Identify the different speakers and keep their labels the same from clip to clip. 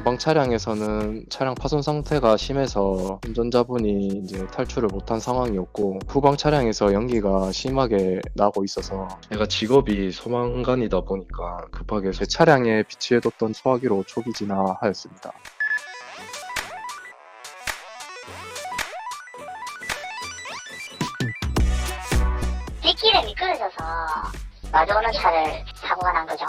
Speaker 1: 전방 차량에서는 차량 파손 상태가 심해서 운전자분이 이제 탈출을 못한 상황이었고, 후방 차량에서 연기가 심하게 나고 있어서 제가 직업이 소방관이다 보니까 급하게 제 차량에 비치해뒀던 소화기로 초기 진화하였습니다.
Speaker 2: 뒷길에 미끄러져서 마주오는 차를 사고가 난 거죠.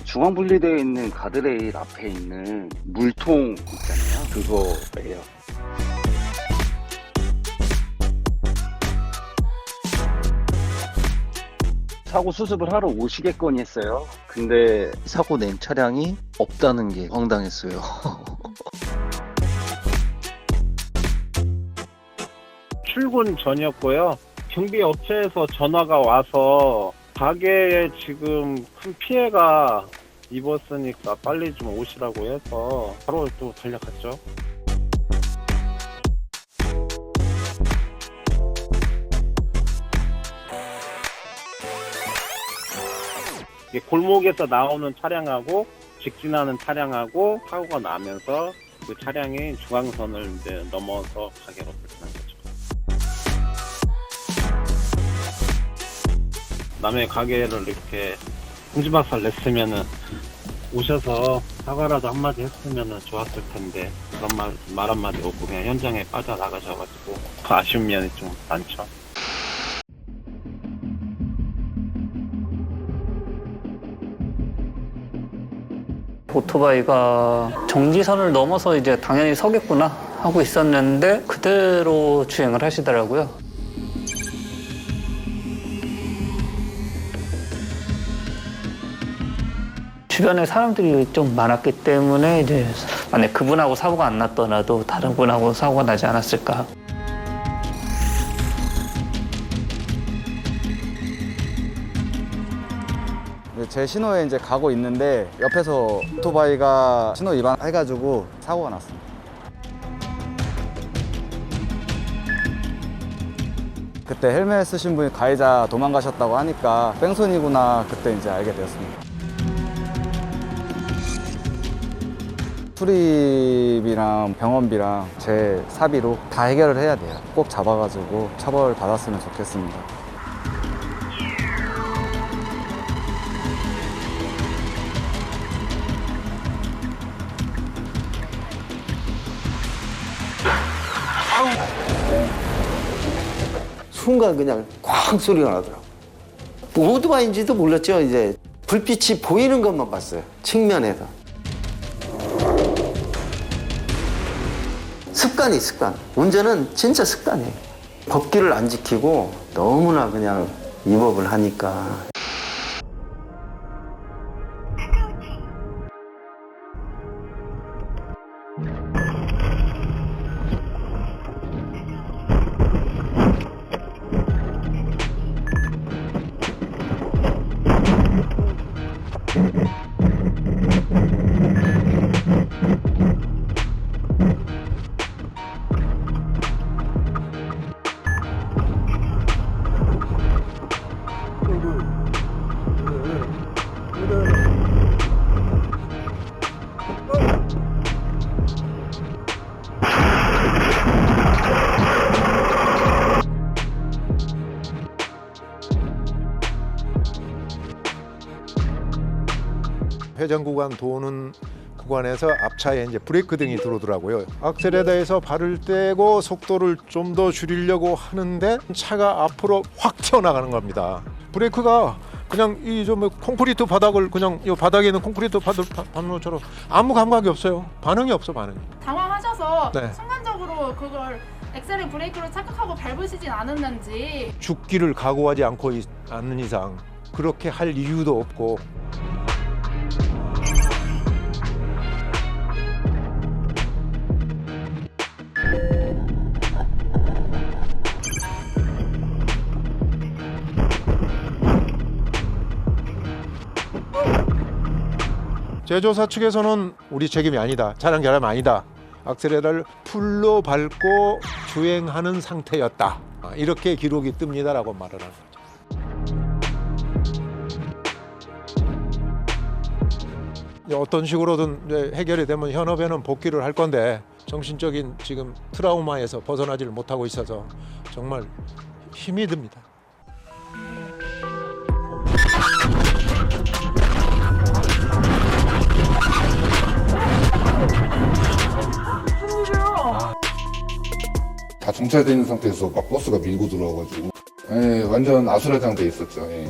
Speaker 3: 중앙 분리되어 있는 가드레일 앞에 있는 물통 있잖아요. 그거예요. 사고 수습을 하러 오시겠거니 했어요. 근데
Speaker 4: 사고 낸 차량이 없다는 게 황당했어요.
Speaker 5: 출근 전이었고요. 경비 업체에서 전화가 와서 가게에 지금 큰 피해가 입었으니까 빨리 좀 오시라고 해서 바로 또 달려갔죠. 이게 골목에서 나오는 차량하고 직진하는 차량하고 사고가 나면서 그 차량이 중앙선을 이제 넘어서 가게로 불편한 거죠. 남의 가게를 이렇게 공지박살 냈으면은 오셔서 사과라도 한마디 했으면은 좋았을 텐데 그런 말 한마디 없고 그냥 현장에 빠져나가셔가지고 그 아쉬운 면이 좀 많죠.
Speaker 6: 오토바이가 정지선을 넘어서 이제 당연히 서겠구나 하고 있었는데 그대로 주행을 하시더라고요. 주변에 사람들이 좀 많았기 때문에 이제 만약 그분하고 사고가 안 났더라도 다른 분하고 사고가 나지 않았을까.
Speaker 7: 제 신호에 이제 가고 있는데 옆에서 오토바이가 신호 위반해가지고 사고가 났습니다. 그때 헬멧 쓰신 분이 가해자 도망가셨다고 하니까 뺑소니구나 그때 이제 알게 되었습니다. 수리비랑 병원비랑 제 사비로 다 해결을 해야 돼요. 꼭 잡아가지고 처벌 받았으면 좋겠습니다.
Speaker 8: 순간 그냥 쾅 소리가 나더라고. 뭐 오토바이인지도 몰랐죠. 이제 불빛이 보이는 것만 봤어요. 측면에서. 습관이 습관. 운전은 진짜 습관이에요. 법규를 안 지키고 너무나 그냥 위법을 하니까.
Speaker 9: 회전 구간 도는 구간에서 앞차에 이제 브레이크 등이 들어오더라고요. 악셀에다해서 발을 떼고 속도를 좀 더 줄이려고 하는데 차가 앞으로 확 튀어나가는 겁니다. 브레이크가 그냥 이 좀 콘크리트 바닥을 그냥 이 바닥에 있는 콘크리트 바닥 밟는 것처럼 아무 감각이 없어요. 반응이 없어, 반응이.
Speaker 10: 당황하셔서
Speaker 9: 네.
Speaker 10: 순간적으로 그걸 엑셀을 브레이크로 착각하고 밟으시진 않았는지.
Speaker 9: 죽기를 각오하지 않는 이상 그렇게 할 이유도 없고. 제조사 측에서는 우리 책임이 아니다. 차량 결함이 아니다. 악셀레라를 풀로 밟고 주행하는 상태였다. 이렇게 기록이 뜹니다라고 말을 하는 거죠. 어떤 식으로든 이제 해결이 되면 현업에는 복귀를 할 건데 정신적인 지금 트라우마에서 벗어나지를 못하고 있어서 정말 힘이 듭니다.
Speaker 11: 다 정차되어 있는 상태에서 막 버스가 밀고 들어와가지고 예, 완전 아수라장돼 있었죠. 예.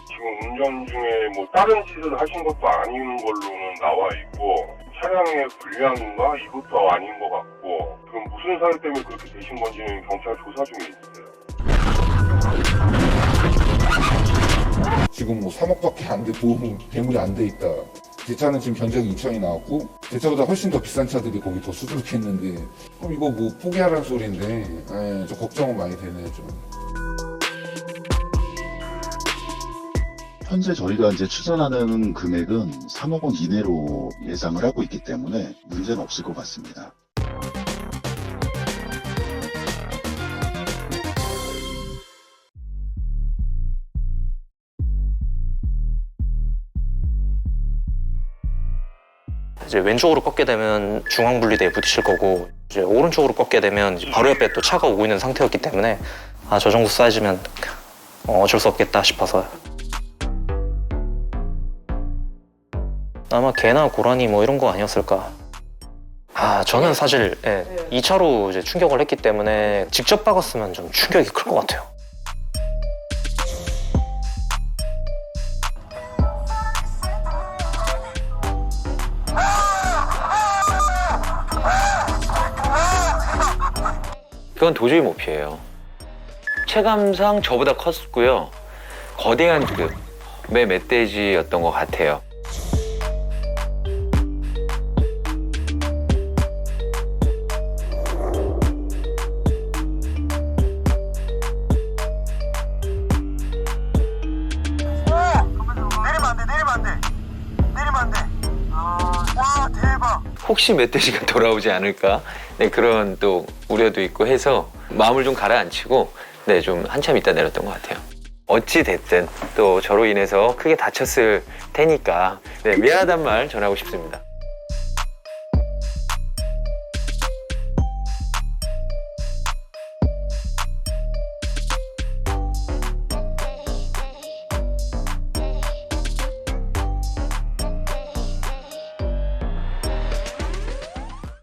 Speaker 12: 지금 운전 중에 뭐 다른 짓을 하신 것도 아닌 걸로는 나와 있고 차량의 불량인가 이것도 아닌 것 같고 지금 무슨 사유 때문에 그렇게 되신 건지는 경찰 조사 중에 있어요.
Speaker 11: 지금 뭐 3억밖에 안 돼, 보험 배물이 안 돼 있다. 제 차는 지금 견적이 2천이 나왔고 제 차보다 훨씬 더 비싼 차들이 거기 더 수두룩했는데 그럼 이거 뭐 포기하라는 소리인데 예, 좀 걱정은 많이 되네요 좀.
Speaker 13: 현재 저희가 이제 추산하는 금액은 3억 원 이내로 예상을 하고 있기 때문에 문제는 없을 것 같습니다.
Speaker 14: 이제 왼쪽으로 꺾게 되면 중앙분리대에 부딪힐 거고 이제 오른쪽으로 꺾게 되면 이제 바로 옆에 또 차가 오고 있는 상태였기 때문에 아, 저 정도 사이즈면 어쩔 수 없겠다 싶어서 아마 개나 고라니 뭐 이런 거 아니었을까. 아, 저는 사실 2차로 이제 충격을 했기 때문에 직접 박았으면 좀 충격이 클 것 같아요.
Speaker 15: 그건 도저히 못 피해요. 체감상 저보다 컸고요. 거대한 매 멧돼지였던 것 같아요. 혹시 멧돼지가 돌아오지 않을까? 네, 그런 또 우려도 있고 해서 마음을 좀 가라앉히고 네, 좀 한참 있다 내렸던 것 같아요. 어찌 됐든 또 저로 인해서 크게 다쳤을 테니까 네, 미안하단 말 전하고 싶습니다.